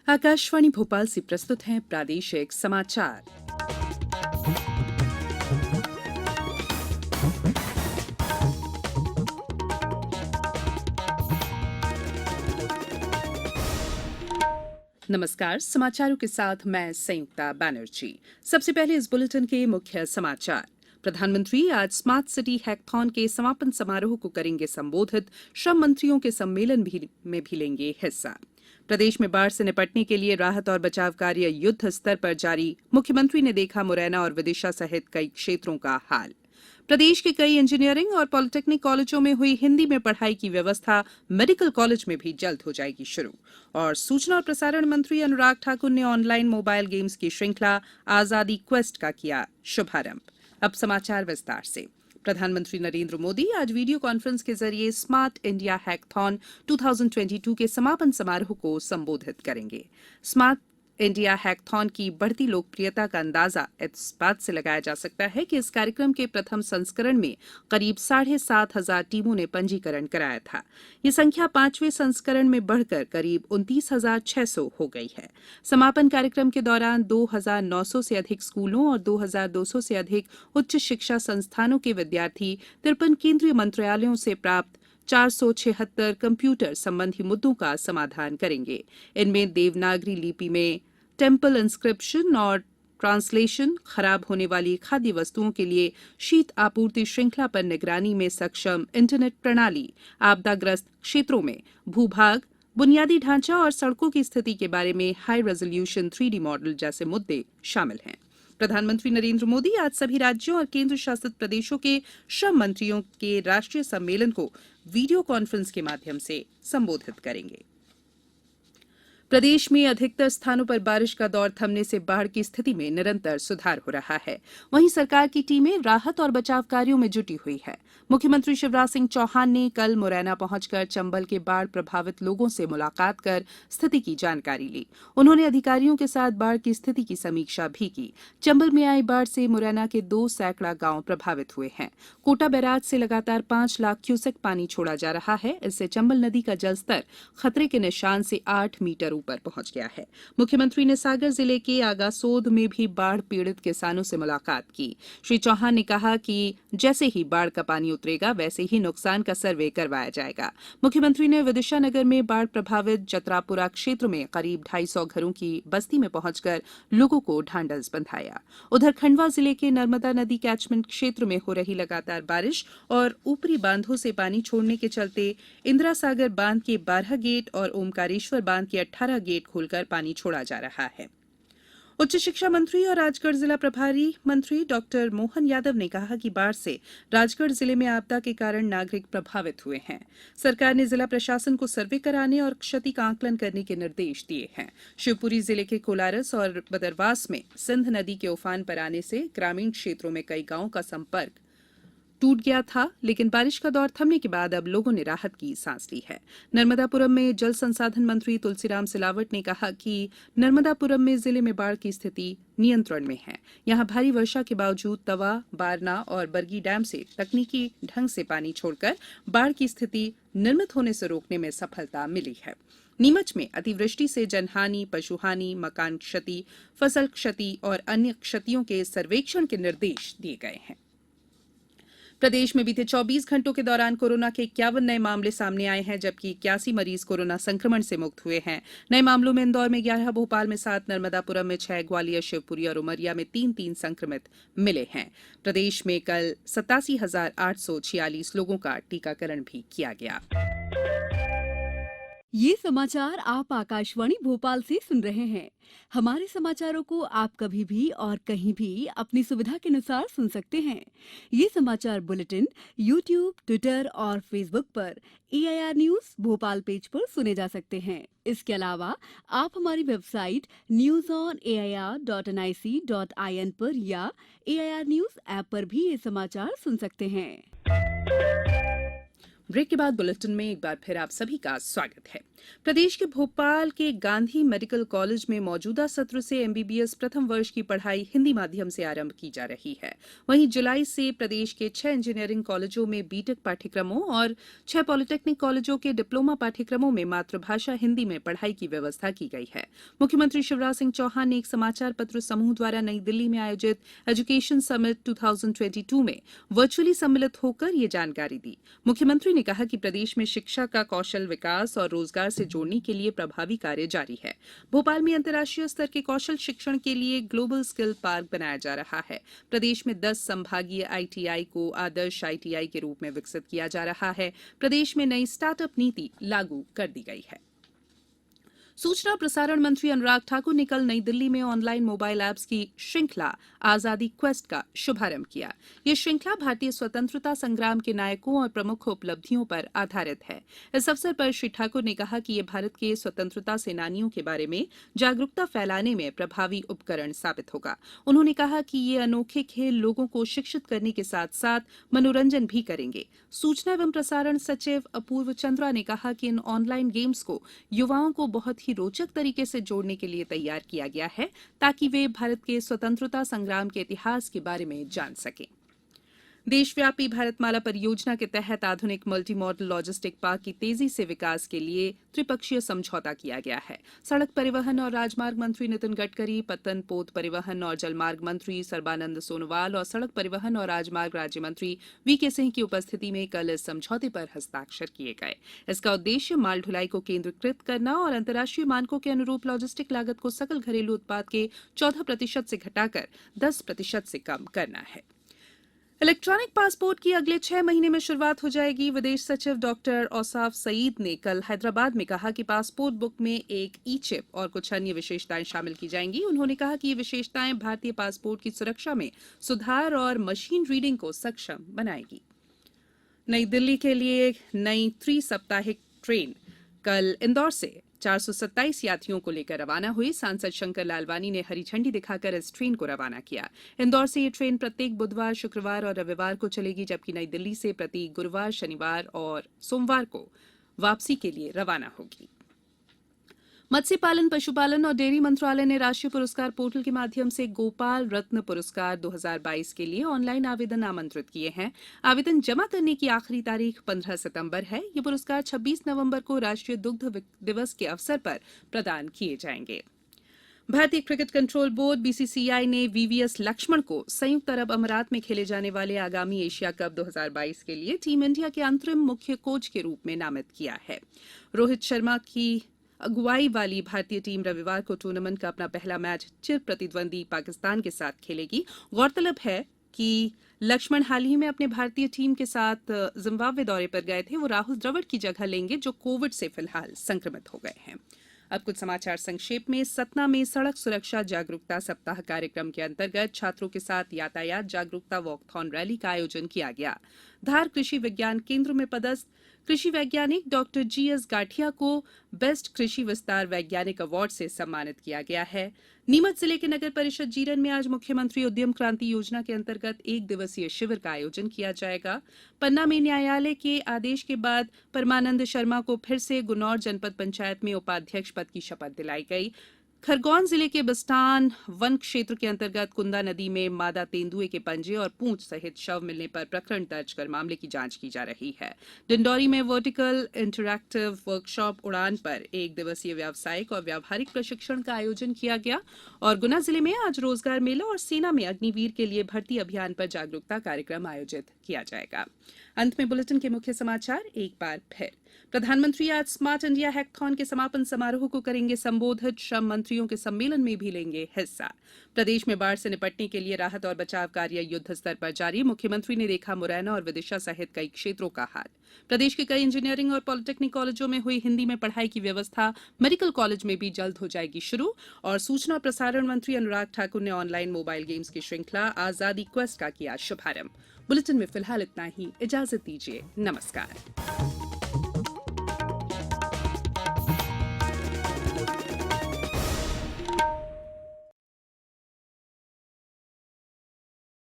आकाशवाणी भोपाल से प्रस्तुत हैं प्रादेशिक समाचार। नमस्कार, समाचारों के साथ मैं संयुक्ता बैनर्जी। सबसे पहले इस बुलेटिन के मुख्य समाचार। प्रधानमंत्री आज स्मार्ट सिटी हैकथॉन के समापन समारोह को करेंगे संबोधित। श्रम मंत्रियों के सम्मेलन में भी लेंगे हिस्सा। प्रदेश में बाढ़ से निपटने के लिए राहत और बचाव कार्य युद्ध स्तर पर जारी। मुख्यमंत्री ने देखा मुरैना और विदिशा सहित कई क्षेत्रों का हाल। प्रदेश के कई इंजीनियरिंग और पॉलिटेक्निक कॉलेजों में हुई हिंदी में पढ़ाई की व्यवस्था मेडिकल कॉलेज में भी जल्द हो जाएगी शुरू। और सूचना और प्रसारण मंत्री अनुराग ठाकुर ने ऑनलाइन मोबाइल गेम्स की श्रृंखला आजादी क्वेस्ट का किया शुभारंभ। अब समाचार विस्तार से। प्रधानमंत्री नरेंद्र मोदी आज वीडियो कॉन्फ्रेंस के जरिए स्मार्ट इंडिया हैकथॉन 2022 के समापन समारोह को संबोधित करेंगे। स्मार्ट इंडिया हैकथॉन की बढ़ती लोकप्रियता का अंदाजा इस बात से लगाया जा सकता है कि इस कार्यक्रम के प्रथम संस्करण में करीब 7,500 टीमों ने पंजीकरण कराया था। ये संख्या 5वें संस्करण में बढ़कर करीब 29,600 हो गई है। समापन कार्यक्रम के दौरान 2,900 से अधिक स्कूलों और 2,200 से अधिक उच्च शिक्षा संस्थानों के विद्यार्थी 53 केंद्रीय मंत्रालयों से प्राप्त 476 कंप्यूटर संबंधी मुद्दों का समाधान करेंगे। इनमें देवनागरी लिपि में टेम्पल इंस्क्रिप्शन और ट्रांसलेशन, खराब होने वाली खाद्य वस्तुओं के लिए शीत आपूर्ति श्रृंखला पर निगरानी में सक्षम इंटरनेट प्रणाली, आपदाग्रस्त क्षेत्रों में भूभाग, बुनियादी ढांचा और सड़कों की स्थिति के बारे में हाई रेजोल्यूशन 3D मॉडल जैसे मुद्दे शामिल हैं। प्रधानमंत्री नरेंद्र मोदी आज सभी राज्यों और केंद्र शासित प्रदेशों के श्रम मंत्रियों के राष्ट्रीय सम्मेलन को वीडियो कॉन्फ्रेंस के माध्यम से संबोधित करेंगे। प्रदेश में अधिकतर स्थानों पर बारिश का दौर थमने से बाढ़ की स्थिति में निरंतर सुधार हो रहा है। वहीं सरकार की टीमें राहत और बचाव कार्यों में जुटी हुई है। मुख्यमंत्री शिवराज सिंह चौहान ने कल मुरैना पहुंचकर चंबल के बाढ़ प्रभावित लोगों से मुलाकात कर स्थिति की जानकारी ली। उन्होंने अधिकारियों के साथ बाढ़ की स्थिति की समीक्षा भी की। चंबल में आई बाढ़ से मुरैना के 2 सैकड़ा गांव प्रभावित हुए हैं। कोटा बैराज से लगातार 5 लाख क्यूसेक पानी छोड़ा जा रहा है। इससे चंबल नदी का जलस्तर खतरे के निशान से 8 मीटर ऊपर पहुंच गया है। मुख्यमंत्री ने सागर जिले के आगासोद में भी बाढ़ पीड़ित किसानों से मुलाकात की। श्री चौहान ने कहा कि जैसे ही बाढ़ का पानी उतरेगा वैसे ही नुकसान का सर्वे करवाया जाएगा। मुख्यमंत्री ने विदिशा नगर में बाढ़ प्रभावित जतरापुरा क्षेत्र में करीब 250 घरों की बस्ती में पहुंचकर लोगों को ढांढस बंधाया। उधर खंडवा जिले के नर्मदा नदी कैचमेंट क्षेत्र में हो रही लगातार बारिश और ऊपरी बांधों से पानी छोड़ने के चलते इंदिरा सागर बांध के 12 गेट और ओमकारेश्वर बांध के 18 गेट खोलकर पानी छोड़ा जा रहा है। उच्च शिक्षा मंत्री और राजगढ़ जिला प्रभारी मंत्री डॉक्टर मोहन यादव ने कहा कि बाढ़ से राजगढ़ जिले में आपदा के कारण नागरिक प्रभावित हुए हैं। सरकार ने जिला प्रशासन को सर्वे कराने और क्षति का आंकलन करने के निर्देश दिए हैं। शिवपुरी जिले के कोलारस और बदरवास में सिंध नदी के उफान पर आने से ग्रामीण क्षेत्रों में कई गांवों का संपर्क टूट गया था, लेकिन बारिश का दौर थमने के बाद अब लोगों ने राहत की सांस ली है। नर्मदापुरम में जल संसाधन मंत्री तुलसीराम सिलावट ने कहा कि नर्मदापुरम में जिले में बाढ़ की स्थिति नियंत्रण में है। यहां भारी वर्षा के बावजूद तवा, बारना और बरगी डैम से तकनीकी ढंग से पानी छोड़कर बाढ़ की स्थिति निर्मित होने से रोकने में सफलता मिली है। नीमच में अतिवृष्टि से जनहानि, पशुहानि, मकान क्षति, फसल क्षति और अन्य क्षतियों के सर्वेक्षण के निर्देश दिए गए हैं। प्रदेश में बीते 24 घंटों के दौरान कोरोना के 51 नए मामले सामने आए हैं, जबकि 81 मरीज कोरोना संक्रमण से मुक्त हुए हैं। नए मामलों में इंदौर में 11, भोपाल में 7, नर्मदापुरम में 6, ग्वालियर, शिवपुरी और उमरिया में 3-3 संक्रमित मिले हैं। प्रदेश में कल 87,846 लोगों का टीकाकरण भी किया गया। ये समाचार आप आकाशवाणी भोपाल से सुन रहे हैं। हमारे समाचारों को आप कभी भी और कहीं भी अपनी सुविधा के अनुसार सुन सकते हैं। ये समाचार बुलेटिन YouTube, ट्विटर और फेसबुक पर AIR न्यूज भोपाल पेज पर सुने जा सकते हैं। इसके अलावा आप हमारी वेबसाइट newsonair.nic.in पर या AIR न्यूज ऐप पर भी ये समाचार सुन सकते हैं। ब्रेक के बाद बुलेटिन में एक बार फिर आप सभी का स्वागत है। प्रदेश के भोपाल के गांधी मेडिकल कॉलेज में मौजूदा सत्र से एमबीबीएस प्रथम वर्ष की पढ़ाई हिंदी माध्यम से आरंभ की जा रही है। वहीं जुलाई से प्रदेश के 6 इंजीनियरिंग कॉलेजों में बीटेक पाठ्यक्रमों और 6 पॉलिटेक्निक कॉलेजों के डिप्लोमा पाठ्यक्रमों में मातृभाषा हिंदी में पढ़ाई की व्यवस्था की गई है। मुख्यमंत्री शिवराज सिंह चौहान ने एक समाचार पत्र समूह द्वारा नई दिल्ली में आयोजित एजुकेशन समिट 2022 में वर्चुअली सम्मिलित होकर ये जानकारी दी। मुख्यमंत्री ने कहा कि प्रदेश में शिक्षा का कौशल विकास और रोजगार से जोड़ने के लिए प्रभावी कार्य जारी है। भोपाल में अंतर्राष्ट्रीय स्तर के कौशल शिक्षण के लिए ग्लोबल स्किल पार्क बनाया जा रहा है। प्रदेश में 10 संभागीय आईटीआई को आदर्श आईटीआई के रूप में विकसित किया जा रहा है। प्रदेश में नई स्टार्टअप नीति लागू कर दी गई है। सूचना प्रसारण मंत्री अनुराग ठाकुर ने कल नई दिल्ली में ऑनलाइन मोबाइल ऐप्स की श्रृंखला आजादी क्वेस्ट का शुभारंभ किया। यह श्रृंखला भारतीय स्वतंत्रता संग्राम के नायकों और प्रमुख उपलब्धियों पर आधारित है। इस अवसर पर श्री ठाकुर ने कहा कि यह भारत के स्वतंत्रता सेनानियों के बारे में जागरूकता फैलाने में प्रभावी उपकरण साबित होगा। उन्होंने कहा कि ये अनोखे खेल लोगों को शिक्षित करने के साथ साथ मनोरंजन भी करेंगे। सूचना एवं प्रसारण सचिव अपूर्व चंद्रा ने कहा कि इन ऑनलाइन गेम्स को युवाओं को बहुत ही रोचक तरीके से जोड़ने के लिए तैयार किया गया है ताकि वे भारत के स्वतंत्रता संग्राम के इतिहास के बारे में जान सकें। देशव्यापी भारतमाला परियोजना के तहत आधुनिक मल्टी मॉडल लॉजिस्टिक पार्क की तेजी से विकास के लिए त्रिपक्षीय समझौता किया गया है। सड़क परिवहन और राजमार्ग मंत्री नितिन गडकरी, पत्तन पोत परिवहन और जलमार्ग मंत्री सर्बानंद सोनोवाल और सड़क परिवहन और राजमार्ग राज्य मंत्री वीके सिंह की उपस्थिति में कल इस समझौते पर हस्ताक्षर किए गए। इसका उद्देश्य माल ढुलाई को केंद्रीकृत करना और अंतर्राष्ट्रीय मानकों के अनुरूप लॉजिस्टिक लागत को सकल घरेलू उत्पाद के 14% से घटाकर 10% से कम करना है। इलेक्ट्रॉनिक पासपोर्ट की अगले 6 महीने में शुरुआत हो जाएगी। विदेश सचिव डॉक्टर औसाफ सईद ने कल हैदराबाद में कहा कि पासपोर्ट बुक में एक ई चिप और कुछ अन्य विशेषताएं शामिल की जाएंगी। उन्होंने कहा कि ये विशेषताएं भारतीय पासपोर्ट की सुरक्षा में सुधार और मशीन रीडिंग को सक्षम बनाएगी। नई दिल्ली के लिए नई त्रि-साप्ताहिक ट्रेन कल इंदौर से 427 यात्रियों को लेकर रवाना हुई। सांसद शंकर लालवानी ने हरी झंडी दिखाकर इस ट्रेन को रवाना किया। इंदौर से ये ट्रेन प्रत्येक बुधवार, शुक्रवार और रविवार को चलेगी, जबकि नई दिल्ली से प्रति गुरुवार, शनिवार और सोमवार को वापसी के लिए रवाना होगी। मत्स्य पालन, पशुपालन और डेयरी मंत्रालय ने राष्ट्रीय पुरस्कार पोर्टल के माध्यम से गोपाल रत्न पुरस्कार 2022 के लिए ऑनलाइन आवेदन आमंत्रित किए हैं। आवेदन जमा करने की आखिरी तारीख 15 सितंबर है। ये पुरस्कार 26 नवंबर को राष्ट्रीय दुग्ध दिवस के अवसर पर प्रदान किए जाएंगे। भारतीय क्रिकेट कंट्रोल बोर्ड बीसीसीआई ने वीवीएस लक्ष्मण को संयुक्त अरब अमारात में खेले जाने वाले आगामी एशिया कप 2022 के लिए टीम इंडिया के अंतरिम मुख्य कोच के रूप में नामित किया है। रोहित शर्मा की अगुवाई वाली भारतीय टीम रविवार को टूर्नामेंट का अपना पहला मैच चिर प्रतिद्वंदी पाकिस्तान के साथ खेलेगी। गौरतलब है कि लक्ष्मण हाल ही में अपने भारतीय टीम के साथ जिम्बाब्वे दौरे पर गए थे। वो राहुल द्रविड़ की जगह लेंगे, जो कोविड से फिलहाल संक्रमित हो गए हैं। अब कुछ समाचार संक्षेप में। सतना में सड़क सुरक्षा जागरूकता सप्ताह कार्यक्रम के अंतर्गत छात्रों के साथ यातायात जागरूकता वॉकथॉन रैली का आयोजन किया गया। धार कृषि विज्ञान केंद्र में पदस्थ कृषि वैज्ञानिक डॉक्टर जीएस गाठिया को बेस्ट कृषि विस्तार वैज्ञानिक अवार्ड से सम्मानित किया गया है। नीमच जिले के नगर परिषद जीरन में आज मुख्यमंत्री उद्यम क्रांति योजना के अंतर्गत 1 दिवसीय शिविर का आयोजन किया जाएगा। पन्ना में न्यायालय के आदेश के बाद परमानंद शर्मा को फिर से गुनौर जनपद पंचायत में उपाध्यक्ष पद की शपथ दिलाई गई। खरगोन जिले के बिस्टान वन क्षेत्र के अंतर्गत कुंदा नदी में मादा तेंदुए के पंजे और पूंछ सहित शव मिलने पर प्रकरण दर्ज कर मामले की जांच की जा रही है। डिंडौरी में वर्टिकल इंटरैक्टिव वर्कशॉप उड़ान पर 1 दिवसीय व्यावसायिक और व्यावहारिक प्रशिक्षण का आयोजन किया गया। और गुना जिले में आज रोजगार मेला और सेना में अग्निवीर के लिए भर्ती अभियान पर जागरूकता कार्यक्रम आयोजित किया जाएगा। अंत में बुलेटिन के मुख्य समाचार एक बार फिर। प्रधानमंत्री आज स्मार्ट इंडिया हैकथॉन के समापन समारोह को करेंगे संबोधित। श्रम मंत्रियों के सम्मेलन में भी लेंगे हिस्सा। प्रदेश में बाढ़ से निपटने के लिए राहत और बचाव कार्य युद्ध स्तर पर जारी। मुख्यमंत्री ने देखा मुरैना और विदिशा सहित कई क्षेत्रों का हाल। प्रदेश के कई इंजीनियरिंग और पॉलिटेक्निक कॉलेजों में हुई हिंदी में पढ़ाई की व्यवस्था मेडिकल कॉलेज में भी जल्द हो जाएगी शुरू। और सूचना और प्रसारण मंत्री अनुराग ठाकुर ने ऑनलाइन मोबाइल गेम्स की श्रृंखला आजादी क्वेस्ट का किया शुभारंभ। बुलेटिन में फिलहाल इतना ही। इजाजत दीजिए। नमस्कार।